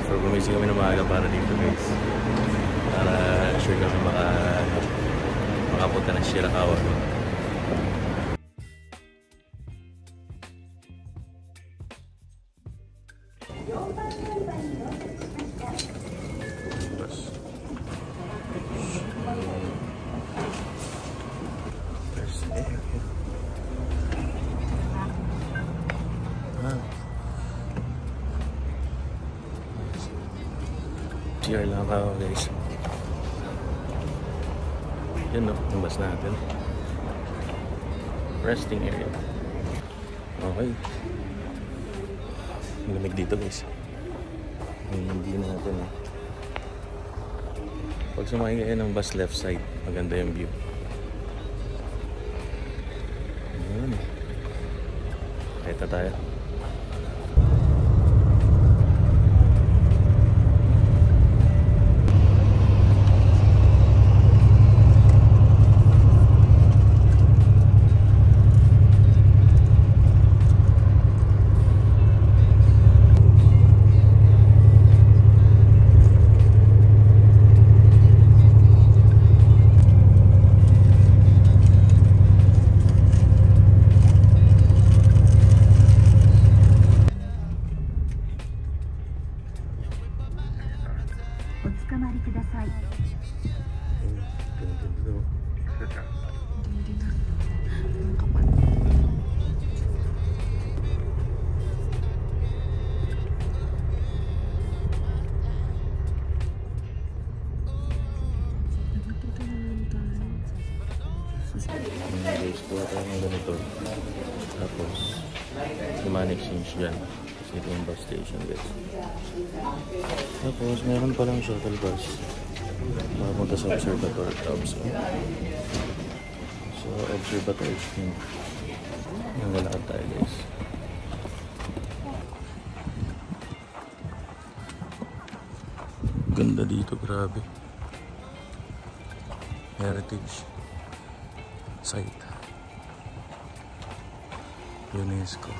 Therefore, gumising kami ng maaga para dito guys. Para sure kami makapunta ng Shirakawa. CR lang ako guys. Yan no, yung bus natin. Resting area. Okay. Lamig dito guys. Hindi natin eh. Pag sumakay kayo ng bus left side, maganda yung view. Ayan. Kahit na tayo. Guys, kuha tayo ng ganito. Tapos, Human Exchange dyan. Kasi ito yung bus station guys. Tapos, meron palang shuttle bus. Makapunta sa Observatory Clubs. So, Observatory Stream. Nangalakad tayo guys. Ganda dito, grabe. Heritage site. UNESCO.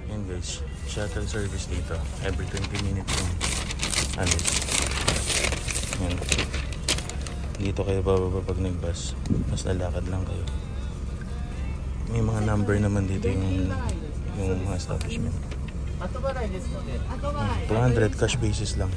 Yan guys, shuttle service dito. Every 20 minutes yung alis. Yan. Dito kayo bababa pag nag-bus. Mas lalakad lang kayo. May mga number naman dito yung mga establishment. 200 cash basis lang.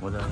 Wala.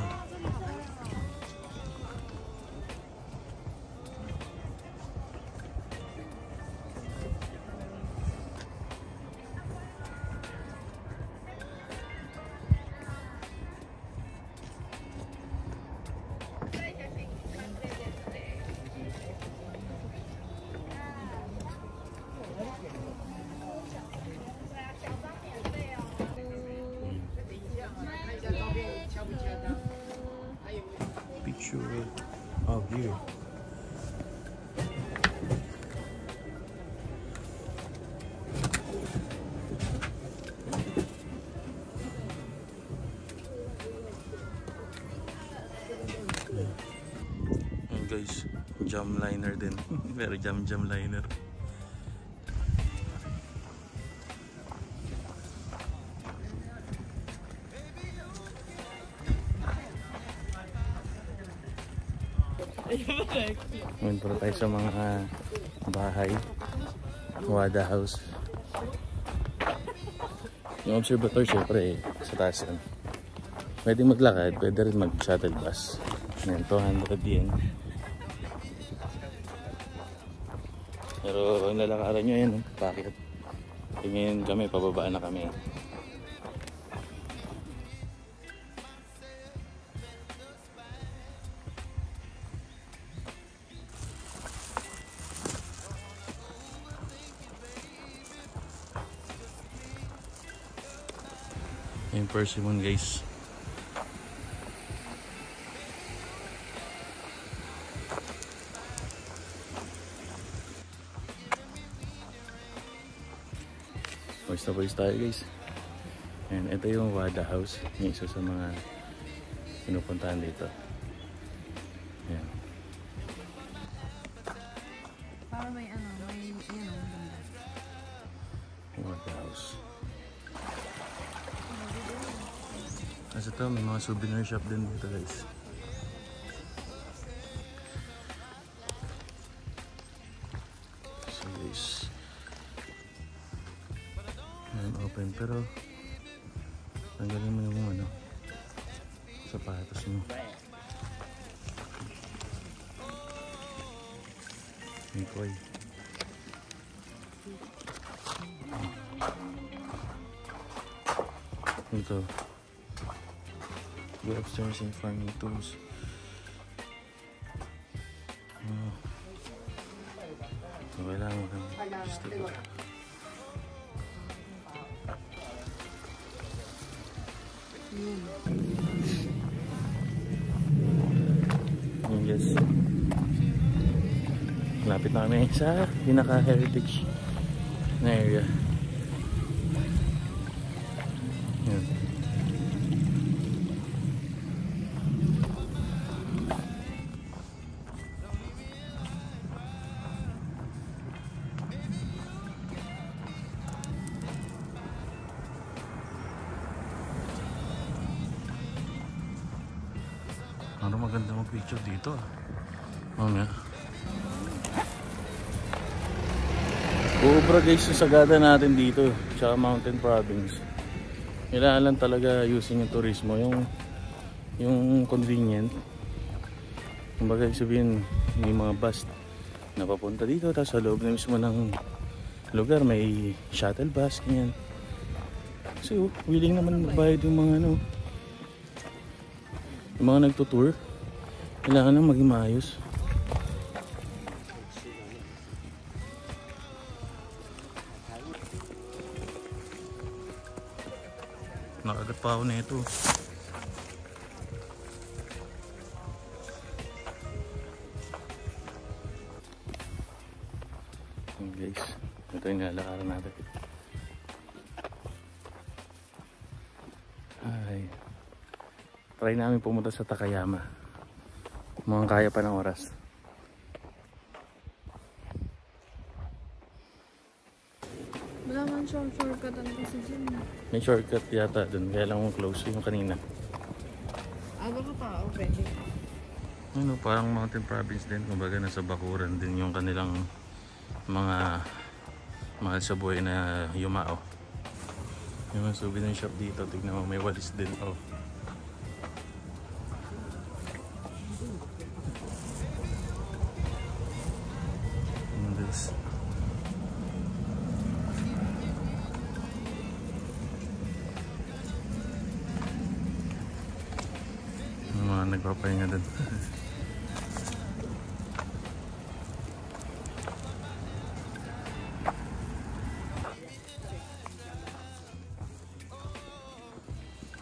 Picture of you. Ayan guys, jam liner din. Pero jam liner. Punta tayo sa mga bahay. Wada House. Yung observatory syempre sa taas yan. Pwede maglakad, pwede rin mag-shuttle bus. 200 yen. Pero ang lalakaran nyo yan, bakit? Ngayon kami, pababaan na kami. Yung persimmon guys. Boys na boys tayo guys. And ito yung Wada House. Yung isa sa mga pinupuntahan dito. Ayan. Para may ano, may ganda. Wada House. Kasi ito may mga souvenir shop din dito guys. So guys, ayan, open pero tanggalin mo yung ano, sapatos mo. Mikoy. Ito. Go upstairs and farming tools. So, kailangan mo just ito. Yun guys. Lapit na kami sa pinaka-heritage na area. Yun. Ano maganda mag-picture dito ah. Mamaya. Uubra guys yung sagada natin dito. Tsaka Mountain Province. Kailangan lang talaga using yung turismo. Yung convenient. Kumbaga sabihin may mga bus na papunta dito. Tapos sa loob na mismo ng lugar may shuttle bus. Ganyan. So willing naman magbayad yung mga ano. Yung mga nagtutour, kailangan nang maging maayos. Nakagat pa ako na ito. Okay guys, ito yung lalakaran natin. Ay. Try namin pumunta sa Takayama. Mukhang kaya pa ng oras. Wala man siyang shortcut kasi dyan. May shortcut yata dun. Kaya lang close yung kanina. Baka pa, pwede. Ano, parang Mountain Province din. Kumbaga nasa bakuran din yung kanilang mga mahal sa buhay na yumao. Yung mga souvenir shop dito. Tignan mo, may walis din. Oh. Nagpapahinga dun.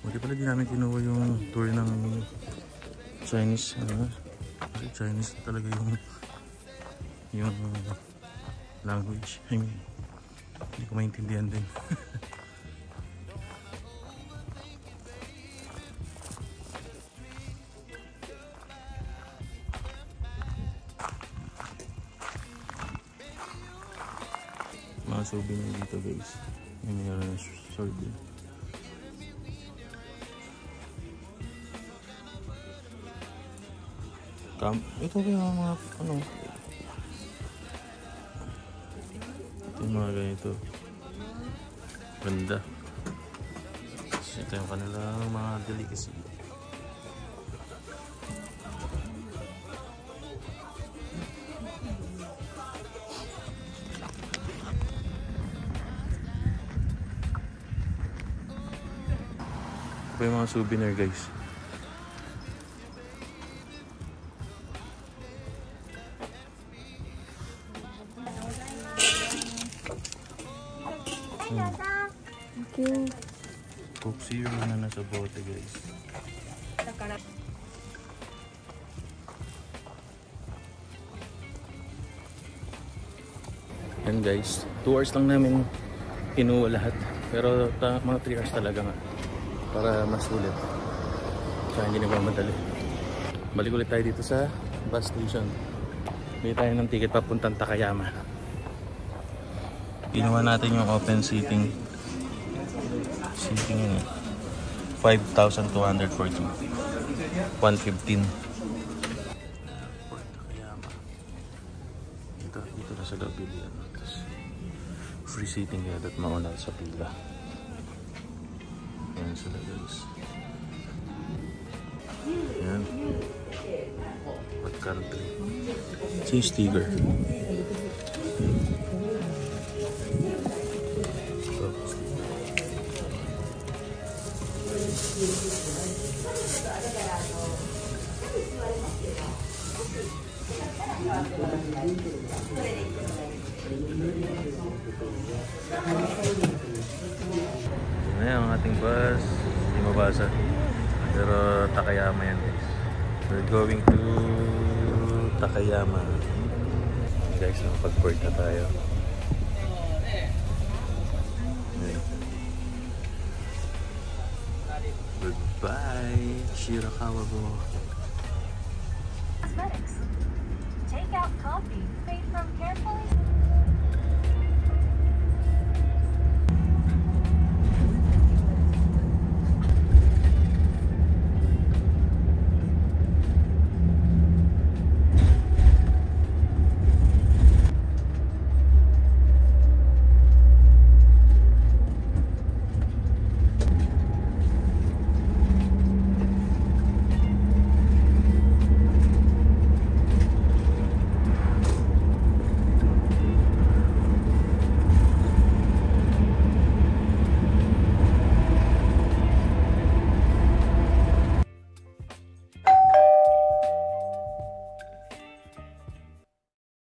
Buti pala di namin kinuha yung tour ng Chinese. Kasi Chinese talaga yung language. I mean, hindi ko maintindihan din. Mga souvenir dito guys. Yung meron na short din. Ito ba yung mga ano? Ito yung mga ganito. Ganda. Ito yung kanilang mga delicacy. Ito yung mga souvenir guys. Thank you. Coke Zero na nasa bote guys. Yan guys, 2 hours lang namin kinuha lahat. Pero mga 3 hours talaga nga. Para mas ulit. Kaya hindi nagmamadali. Balik ulit tayo dito sa bus station. Bili tayo ng ticket papuntang Takayama. Kinuha natin yung open seating. Seating yun eh. 5,242. 115. Takayama. Dito na sa gabi yan. Free seating kaya at mauna sa pila. Ayan sila guys. Ayan. What country? Say sticker. Yan ang ating bus. Hindi mabasa. Pero Takayama yan guys. We're going to Takayama. Guys, nakapag-board na tayo. Goodbye, Shirakawa-go. Cosmetics. Take out coffee made from carefully